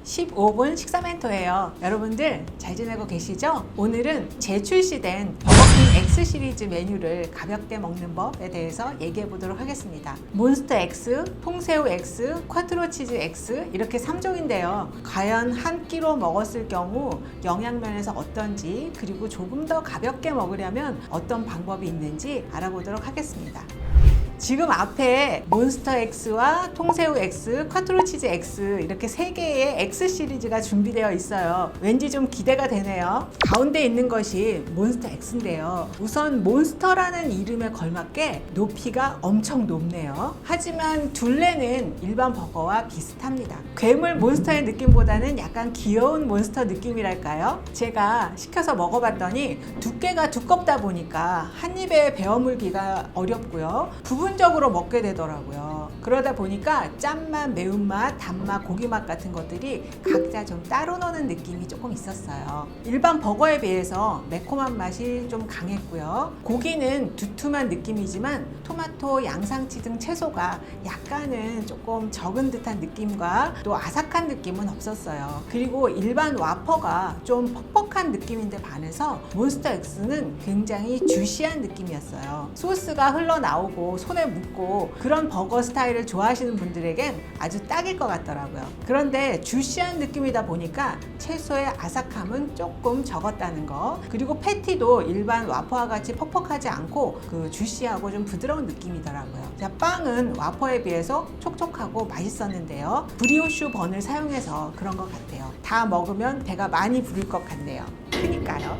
15분 식사 멘토예요. 여러분들 잘 지내고 계시죠? 오늘은 재출시된 버거킹 X 시리즈 메뉴를 가볍게 먹는 법에 대해서 얘기해 보도록 하겠습니다. 몬스터 X, 통새우 X, 쿼트로 치즈 X 이렇게 3종인데요. 과연 한 끼로 먹었을 경우 영양면에서 어떤지, 그리고 조금 더 가볍게 먹으려면 어떤 방법이 있는지 알아보도록 하겠습니다. 지금 앞에 몬스터 X와 통새우 X, 쿼트로 치즈 X 이렇게 3개의 X 시리즈가 준비되어 있어요. 왠지 좀 기대가 되네요. 가운데 있는 것이 몬스터 X인데요. 우선 몬스터라는 이름에 걸맞게 높이가 엄청 높네요. 하지만 둘레는 일반 버거와 비슷합니다. 괴물 몬스터의 느낌보다는 약간 귀여운 몬스터 느낌이랄까요? 제가 시켜서 먹어봤더니 두께가 두껍다 보니까 한 입에 베어물기가 어렵고요. 부분적으로 먹게 되더라고요. 그러다 보니까 짠맛, 매운맛, 단맛, 고기맛 같은 것들이 각자 좀 따로 노는 느낌이 조금 있었어요. 일반 버거에 비해서 매콤한 맛이 좀 강했고요. 고기는 두툼한 느낌이지만 토마토, 양상치 등 채소가 약간은 조금 적은 듯한 느낌과 또 아삭한 느낌은 없었어요. 그리고 일반 와퍼가 좀 퍽퍽한 느낌인데 반해서 몬스터 X는 굉장히 주시한 느낌이었어요. 소스가 흘러나오고 손에 묻고 그런 버거 스타일을 좋아하시는 분들에겐 아주 딱일 것 같더라고요. 그런데 주시한 느낌이다 보니까 채소의 아삭함은 조금 적었다는 거, 그리고 패티도 일반 와퍼와 같이 퍽퍽하지 않고 그 주시하고 좀 부드러운 느낌이더라고요. 자, 빵은 와퍼에 비해서 촉촉하고 맛있었는데요. 브리오슈 번을 사용해서 그런 것 같아요. 다 먹으면 배가 많이 부를 것 같네요. 그러니까요.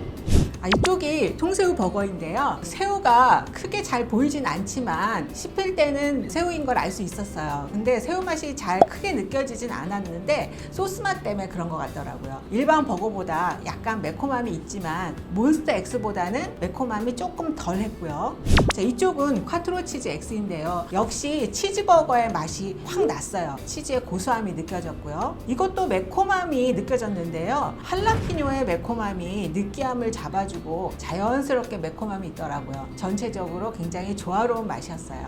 이쪽이 통새우 버거인데요. 새우가 크게 잘 보이진 않지만 씹힐 때는 새우인 걸 알 수 있었어요. 근데 새우 맛이 잘 크게 느껴지진 않았는데 소스 맛 때문에 그런 것 같더라고요. 일반 버거보다 약간 매콤함이 있지만 몬스터 X보다는 매콤함이 조금 덜 했고요. 자, 이쪽은 쿼트로 치즈 X인데요. 역시 치즈버거의 맛이 확 났어요. 치즈의 고소함이 느껴졌고요. 이것도 매콤함이 느껴졌는데요. 할라피뇨의 매콤함이 느끼함을 잡아주고 자연스럽게 매콤함이 있더라고요. 전체적으로 굉장히 조화로운 맛이었어요.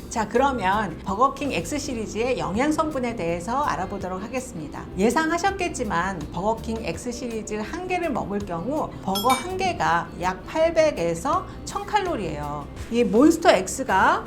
자, 그러면 버거킹 X 시리즈의 영양 성분에 대해서 알아보도록 하겠습니다. 예상하셨겠지만 버거킹 X 시리즈 한 개를 먹을 경우 버거 한 개가 약 800에서 1000칼로리예요. 이 몬스터 X가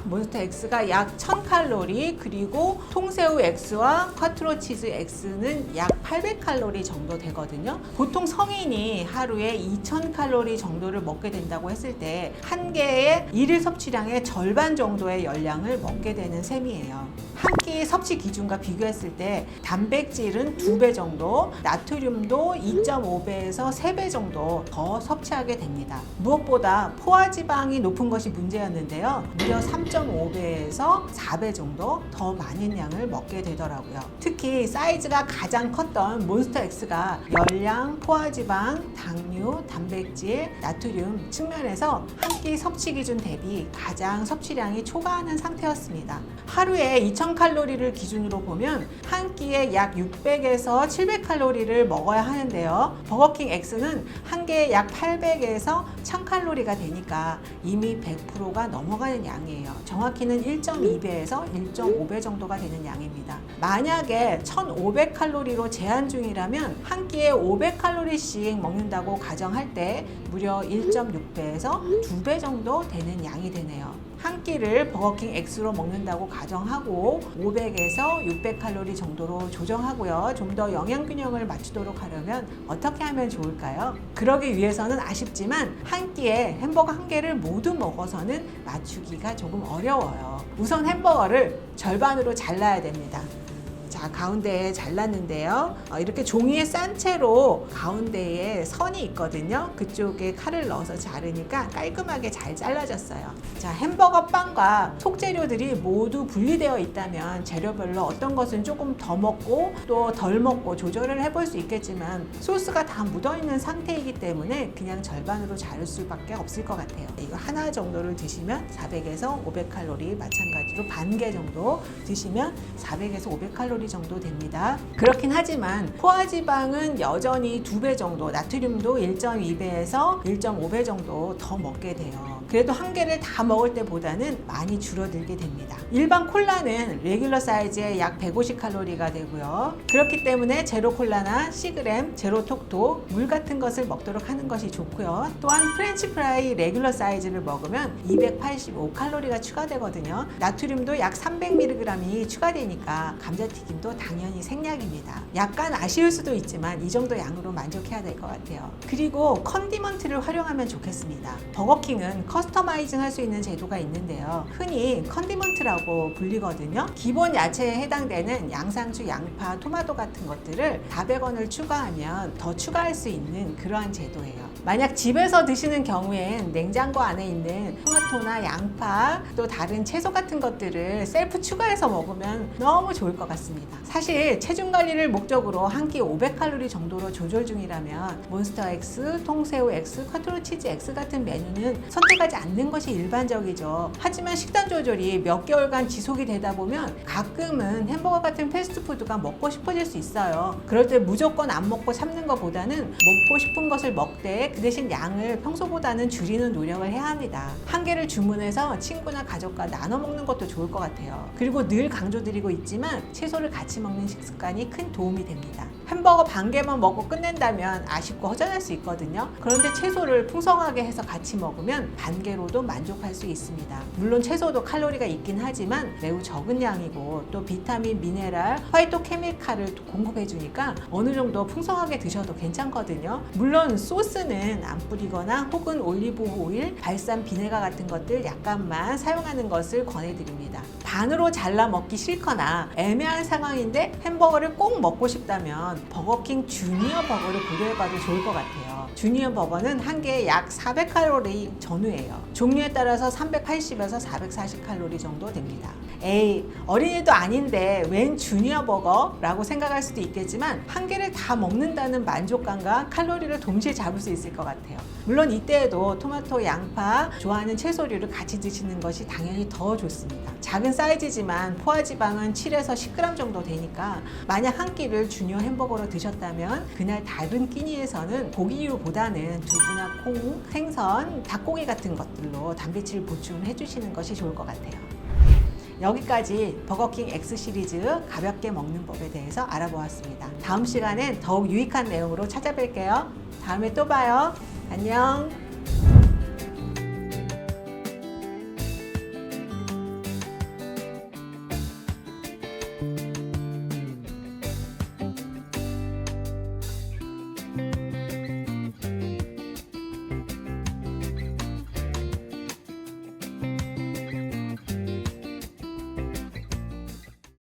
약 1000칼로리, 그리고 통새우 X와 쿼트로 치즈 X는 약 800칼로리 정도 되거든요. 보통 성인이 하루에 2000칼로리 정도를 먹게 된다고 했을 때 한 개의 일일 섭취량의 절반 정도의 열량을 먹게 되는 셈이에요. 한 끼 섭취 기준과 비교했을 때 단백질은 2배 정도, 나트륨도 2.5배에서 3배 정도 더 섭취하게 됩니다. 무엇보다 포화지방이 높은 것이 문제였는데요. 무려 3.5배에서 4배 정도 더 많은 양을 먹게 되더라고요. 특히 사이즈가 가장 컸던 몬스터 X가 열량, 포화지방, 당류, 단백질, 나트륨 측면에서 한 끼 섭취 기준 대비 가장 섭취량이 초과하는 상태였습니다. 하루에 2000칼로리를 기준으로 보면 한 끼에 약 600에서 700칼로리를 먹어야 하는데요. 버거킹 X는 한 끼에 약 800에서 1000칼로리가 되니까 이미 100%가 넘어가는 양이에요. 정확히는 1.2배에서 1.5배 정도가 되는 양입니다. 만약에 1500칼로리로 제한 중이라면 한 끼에 500칼로리씩 먹는다고 가정할 때 무려 1.6배에서 2배 정도 되는 양이 되네요. 한 끼를 버거킹 X로 먹는다고 가정하고 500에서 600칼로리 정도로 조정하고요. 좀 더 영양균형을 맞추도록 하려면 어떻게 하면 좋을까요? 그러기 위해서는 아쉽지만 한 끼에 햄버거 한 개를 모두 먹어서는 맞추기가 조금 어려워요. 우선 햄버거를 절반으로 잘라야 됩니다. 자, 가운데에 잘랐는데요. 이렇게 종이에 싼 채로 가운데에 선이 있거든요. 그쪽에 칼을 넣어서 자르니까 깔끔하게 잘 잘라졌어요. 자, 햄버거 빵과 속재료들이 모두 분리되어 있다면 재료별로 어떤 것은 조금 더 먹고 또 덜 먹고 조절을 해볼 수 있겠지만 소스가 다 묻어있는 상태이기 때문에 그냥 절반으로 자를 수밖에 없을 것 같아요. 이거 하나 정도를 드시면 400에서 500칼로리, 마찬가지로 반 개 정도 드시면 400에서 500칼로리 정도 됩니다. 그렇긴 하지만 포화지방은 여전히 2배 정도, 나트륨도 1.2배에서 1.5배 정도 더 먹게 돼요. 그래도 한 개를 다 먹을 때보다는 많이 줄어들게 됩니다. 일반 콜라는 레귤러 사이즈에 약 150칼로리가 되고요. 그렇기 때문에 제로 콜라나 시그램, 제로 톡도 물 같은 것을 먹도록 하는 것이 좋고요. 또한 프렌치 프라이 레귤러 사이즈를 먹으면 285칼로리가 추가되거든요. 나트륨도 약 300mg이 추가되니까 감자튀김도 당연히 생략입니다. 약간 아쉬울 수도 있지만 이 정도 양으로 만족해야 될 것 같아요. 그리고 컨디먼트를 활용하면 좋겠습니다. 버거킹은 커스터마이징 할 수 있는 제도가 있는데요. 흔히 컨디먼트라고 불리거든요. 기본 야채에 해당되는 양상추, 양파, 토마토 같은 것들을 400원을 추가하면 더 추가할 수 있는 그러한 제도예요. 만약 집에서 드시는 경우엔 냉장고 안에 있는 토마토나 양파 또 다른 채소 같은 것들을 셀프 추가해서 먹으면 너무 좋을 것 같습니다. 사실 체중 관리를 목적으로 한 끼 500칼로리 정도로 조절 중이라면 몬스터 X, 통새우 X, 컨트롤 치즈 X 같은 메뉴는 선택하지 않는 것이 일반적이죠. 하지만 식단 조절이 몇 개월간 지속이 되다 보면 가끔은 햄버거 같은 패스트푸드가 먹고 싶어질 수 있어요. 그럴 때 무조건 안 먹고 참는 것보다는 먹고 싶은 것을 먹되 그 대신 양을 평소보다는 줄이는 노력을 해야 합니다. 한 개를 주문해서 친구나 가족과 나눠 먹는 것도 좋을 것 같아요. 그리고 늘 강조드리고 있지만 채소를 같이 먹는 식습관이 큰 도움이 됩니다. 햄버거 반 개만 먹고 끝낸다면 아쉽고 허전할 수 있거든요. 그런데 채소를 풍성하게 해서 같이 먹으면 반 개로도 만족할 수 있습니다. 물론 채소도 칼로리가 있긴 하지만 매우 적은 양이고 또 비타민, 미네랄, 화이토케미칼을 공급해 주니까 어느 정도 풍성하게 드셔도 괜찮거든요. 물론 소스는 안 뿌리거나 혹은 올리브 오일, 발산 비네가 같은 것들 약간만 사용하는 것을 권해드립니다. 반으로 잘라 먹기 싫거나 애매한 상황인데 햄버거를 꼭 먹고 싶다면 버거킹 주니어 버거를 고려해봐도 좋을 것 같아요. 주니어 버거는 한 개에 약 400칼로리 전후예요. 종류에 따라서 380에서 440칼로리 정도 됩니다. 에이, 어린이도 아닌데 웬 주니어 버거라고 생각할 수도 있겠지만 한 개를 다 먹는다는 만족감과 칼로리를 동시에 잡을 수 있을 것 같아요. 물론 이때에도 토마토, 양파, 좋아하는 채소류를 같이 드시는 것이 당연히 더 좋습니다. 작은 사이즈지만 포화지방은 7에서 10g 정도 되니까 만약 한 끼를 주니어 햄버거로 드셨다면 그날 다른 끼니에서는 고기류보다는 두부나 콩, 생선, 닭고기 같은 것들로 단백질 보충해 주시는 것이 좋을 것 같아요. 여기까지 버거킹 X 시리즈 가볍게 먹는 법에 대해서 알아보았습니다. 다음 시간엔 더욱 유익한 내용으로 찾아뵐게요. 다음에 또 봐요. 안녕.